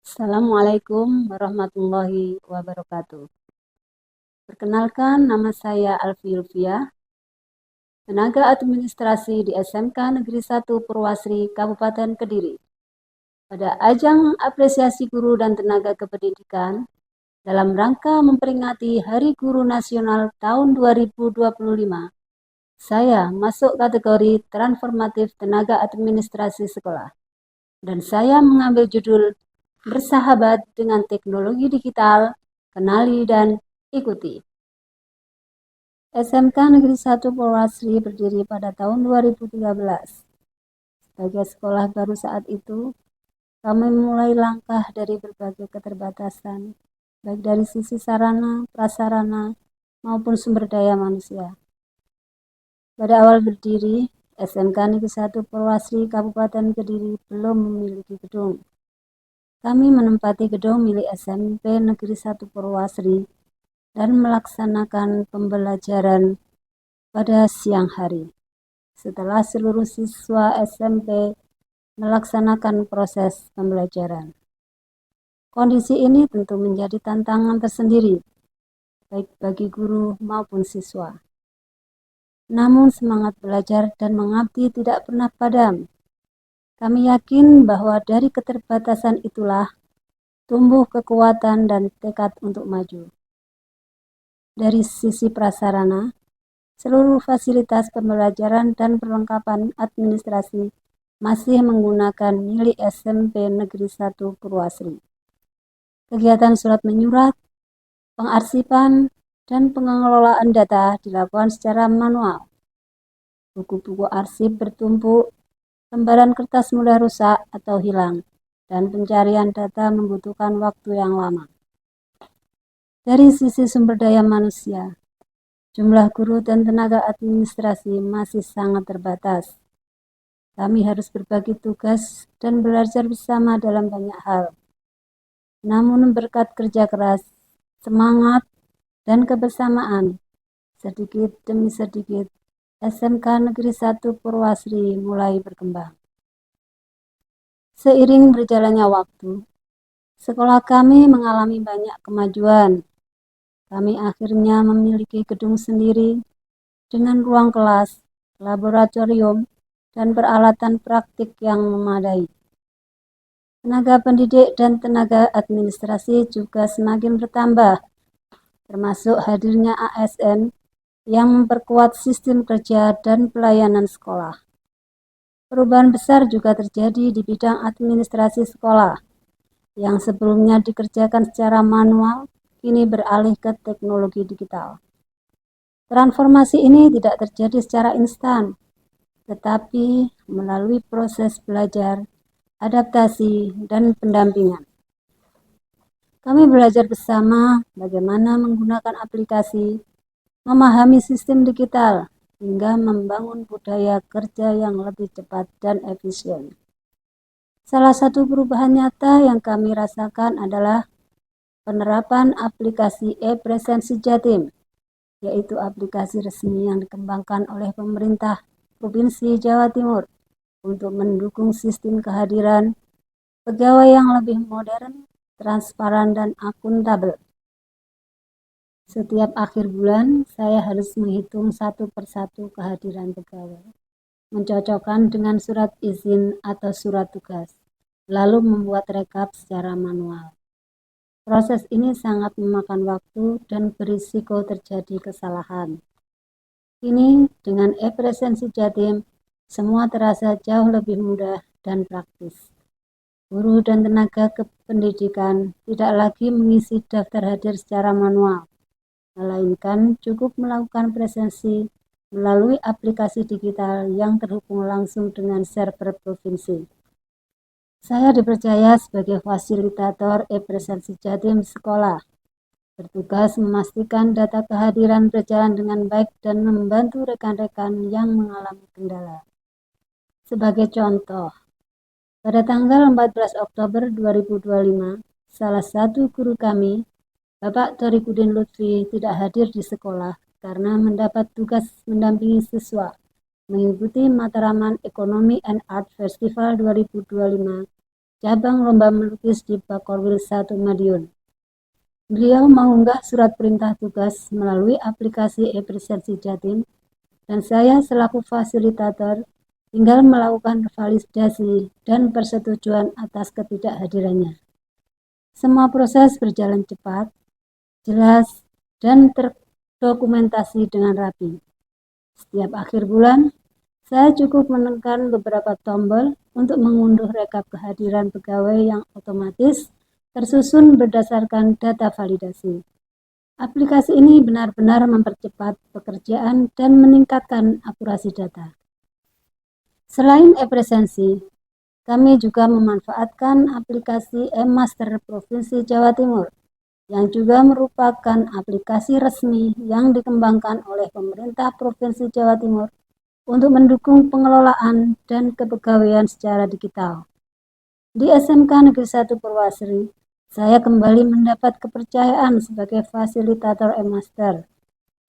Assalamualaikum warahmatullahi wabarakatuh. Perkenalkan, nama saya Alfi Lufia, tenaga administrasi di SMK Negeri 1 Purwasri, Kabupaten Kediri. Pada ajang apresiasi guru dan tenaga kependidikan, dalam rangka memperingati Hari Guru Nasional tahun 2025, saya masuk kategori transformatif tenaga administrasi sekolah. Dan saya mengambil judul Bersahabat dengan Teknologi Digital, Kenali dan Ikuti. SMK Negeri 1 Purwasri berdiri pada tahun 2013. Sebagai sekolah baru saat itu, kami mulai langkah dari berbagai keterbatasan, baik dari sisi sarana, prasarana, maupun sumber daya manusia. Pada awal berdiri, SMK Negeri 1 Purwasri Kabupaten Kediri belum memiliki gedung. Kami menempati gedung milik SMP Negeri 1 Purwasri dan melaksanakan pembelajaran pada siang hari. Setelah seluruh siswa SMP melaksanakan proses pembelajaran. Kondisi ini tentu menjadi tantangan tersendiri, baik bagi guru maupun siswa. Namun semangat belajar dan mengabdi tidak pernah padam. Kami yakin bahwa dari keterbatasan itulah tumbuh kekuatan dan tekad untuk maju. Dari sisi prasarana, seluruh fasilitas pembelajaran dan perlengkapan administrasi masih menggunakan milik SMP Negeri 1 Purwasri. Kegiatan surat menyurat, pengarsipan, dan pengelolaan data dilakukan secara manual. Buku-buku arsip bertumpuk, lembaran kertas mudah rusak atau hilang, dan pencarian data membutuhkan waktu yang lama. Dari sisi sumber daya manusia, jumlah guru dan tenaga administrasi masih sangat terbatas. Kami harus berbagi tugas dan belajar bersama dalam banyak hal. Namun berkat kerja keras, semangat, dan kebersamaan, sedikit demi sedikit, SMK Negeri 1 Purwasri mulai berkembang. Seiring berjalannya waktu, sekolah kami mengalami banyak kemajuan. Kami akhirnya memiliki gedung sendiri dengan ruang kelas, laboratorium, dan peralatan praktik yang memadai. Tenaga pendidik dan tenaga administrasi juga semakin bertambah, termasuk hadirnya ASN yang memperkuat sistem kerja dan pelayanan sekolah. Perubahan besar juga terjadi di bidang administrasi sekolah, yang sebelumnya dikerjakan secara manual, kini beralih ke teknologi digital. Transformasi ini tidak terjadi secara instan, tetapi melalui proses belajar, adaptasi, dan pendampingan. Kami belajar bersama bagaimana menggunakan aplikasi, memahami sistem digital, hingga membangun budaya kerja yang lebih cepat dan efisien. Salah satu perubahan nyata yang kami rasakan adalah penerapan aplikasi e-Presensi Jatim, yaitu aplikasi resmi yang dikembangkan oleh pemerintah Provinsi Jawa Timur untuk mendukung sistem kehadiran pegawai yang lebih modern, transparan, dan akuntabel. Setiap akhir bulan, saya harus menghitung satu persatu kehadiran pegawai, mencocokkan dengan surat izin atau surat tugas, lalu membuat rekap secara manual. Proses ini sangat memakan waktu dan berisiko terjadi kesalahan. Kini, dengan e-Presensi Jatim, semua terasa jauh lebih mudah dan praktis. Guru dan tenaga kependidikan tidak lagi mengisi daftar hadir secara manual, melainkan cukup melakukan presensi melalui aplikasi digital yang terhubung langsung dengan server provinsi. Saya dipercaya sebagai fasilitator e-Presensi Jatim sekolah, bertugas memastikan data kehadiran berjalan dengan baik dan membantu rekan-rekan yang mengalami kendala. Sebagai contoh, pada tanggal 14 Oktober 2025, salah satu guru kami, Bapak Thorikudin Lutfi, tidak hadir di sekolah karena mendapat tugas mendampingi siswa mengikuti Mataraman Economy and Art Festival 2025 cabang lomba melukis di Pakorwil 1 Madiun. Beliau mengunggah surat perintah tugas melalui aplikasi e-presensi Jatim, dan saya selaku fasilitator tinggal melakukan validasi dan persetujuan atas ketidakhadirannya. Semua proses berjalan cepat, jelas, dan terdokumentasi dengan rapi. Setiap akhir bulan, saya cukup menekan beberapa tombol untuk mengunduh rekap kehadiran pegawai yang otomatis tersusun berdasarkan data validasi. Aplikasi ini benar-benar mempercepat pekerjaan dan meningkatkan akurasi data. Selain e-presensi, kami juga memanfaatkan aplikasi e-Master Provinsi Jawa Timur, yang juga merupakan aplikasi resmi yang dikembangkan oleh pemerintah Provinsi Jawa Timur untuk mendukung pengelolaan dan kepegawaian secara digital. Di SMK Negeri 1 Purwasri, saya kembali mendapat kepercayaan sebagai fasilitator e-Master.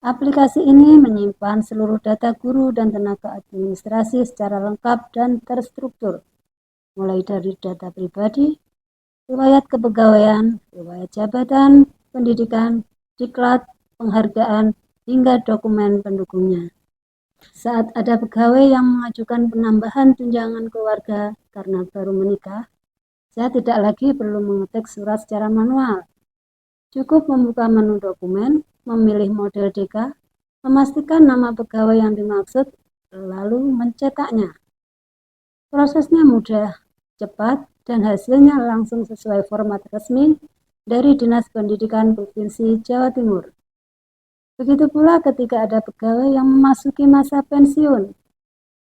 Aplikasi ini menyimpan seluruh data guru dan tenaga administrasi secara lengkap dan terstruktur, mulai dari data pribadi, riwayat kepegawaian, riwayat jabatan, pendidikan, diklat, penghargaan, hingga dokumen pendukungnya. Saat ada pegawai yang mengajukan penambahan tunjangan keluarga karena baru menikah, saya tidak lagi perlu mengetik surat secara manual. Cukup membuka menu dokumen, memilih model DK, memastikan nama pegawai yang dimaksud, lalu mencetaknya. Prosesnya mudah, cepat, dan hasilnya langsung sesuai format resmi dari Dinas Pendidikan Provinsi Jawa Timur. Begitu pula ketika ada pegawai yang memasuki masa pensiun.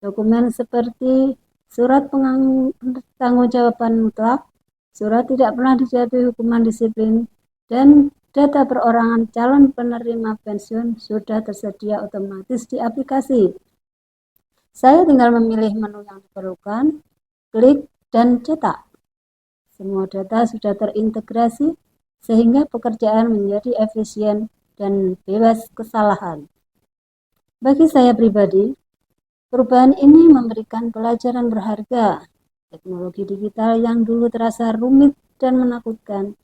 Dokumen seperti surat pertanggungjawaban mutlak, surat tidak pernah dijatuhi hukuman disiplin, dan data perorangan calon penerima pensiun sudah tersedia otomatis di aplikasi. Saya tinggal memilih menu yang diperlukan, klik, dan cetak. Semua data sudah terintegrasi sehingga pekerjaan menjadi efisien dan bebas kesalahan. Bagi saya pribadi, perubahan ini memberikan pelajaran berharga. Teknologi digital yang dulu terasa rumit dan menakutkan,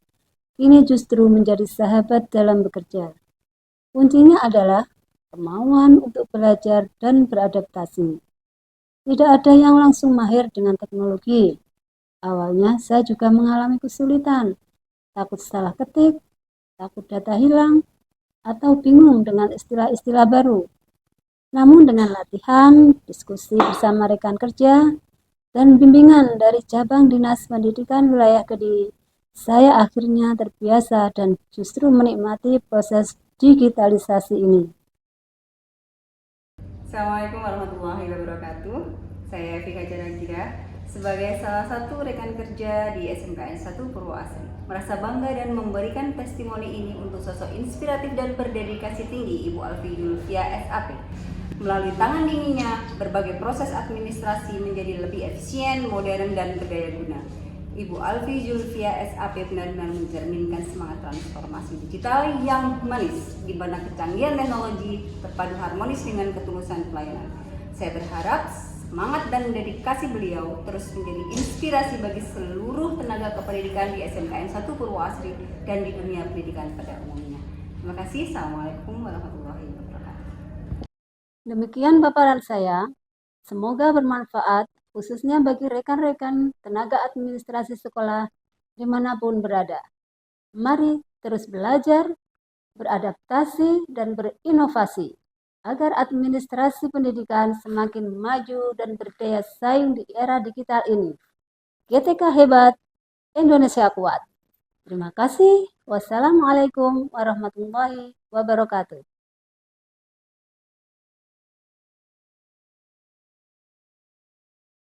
kini justru menjadi sahabat dalam bekerja. Kuncinya adalah kemauan untuk belajar dan beradaptasi. Tidak ada yang langsung mahir dengan teknologi. Awalnya saya juga mengalami kesulitan, takut salah ketik, takut data hilang, atau bingung dengan istilah-istilah baru. Namun dengan latihan, diskusi bersama rekan kerja, dan bimbingan dari cabang Dinas Pendidikan Wilayah Kediri, saya akhirnya terbiasa dan justru menikmati proses digitalisasi ini. Assalamualaikum warahmatullahi wabarakatuh. Saya Vika Janagira, sebagai salah satu rekan kerja di SMKN 1 Purwasri, merasa bangga dan memberikan testimoni ini untuk sosok inspiratif dan berdedikasi tinggi Ibu Alfi Julfia SAP. Melalui tangan dinginnya, berbagai proses administrasi menjadi lebih efisien, modern, dan berdaya guna. Ibu Alfi Julfia SAP benar-benar mencerminkan semangat transformasi digital yang humanis, di mana kecanggihan teknologi terpadu harmonis dengan ketulusan pelayanan. Saya berharap semangat dan dedikasi beliau terus menjadi inspirasi bagi seluruh tenaga kependidikan di SMKN 1 Purwasri dan di dunia pendidikan pada umumnya. Terima kasih. Assalamualaikum warahmatullahi wabarakatuh. Demikian paparan saya. Semoga bermanfaat, khususnya bagi rekan-rekan tenaga administrasi sekolah dimanapun berada. Mari terus belajar, beradaptasi, dan berinovasi agar administrasi pendidikan semakin maju dan berdaya saing di era digital ini. GTK hebat, Indonesia kuat. Terima kasih. Wassalamualaikum warahmatullahi wabarakatuh.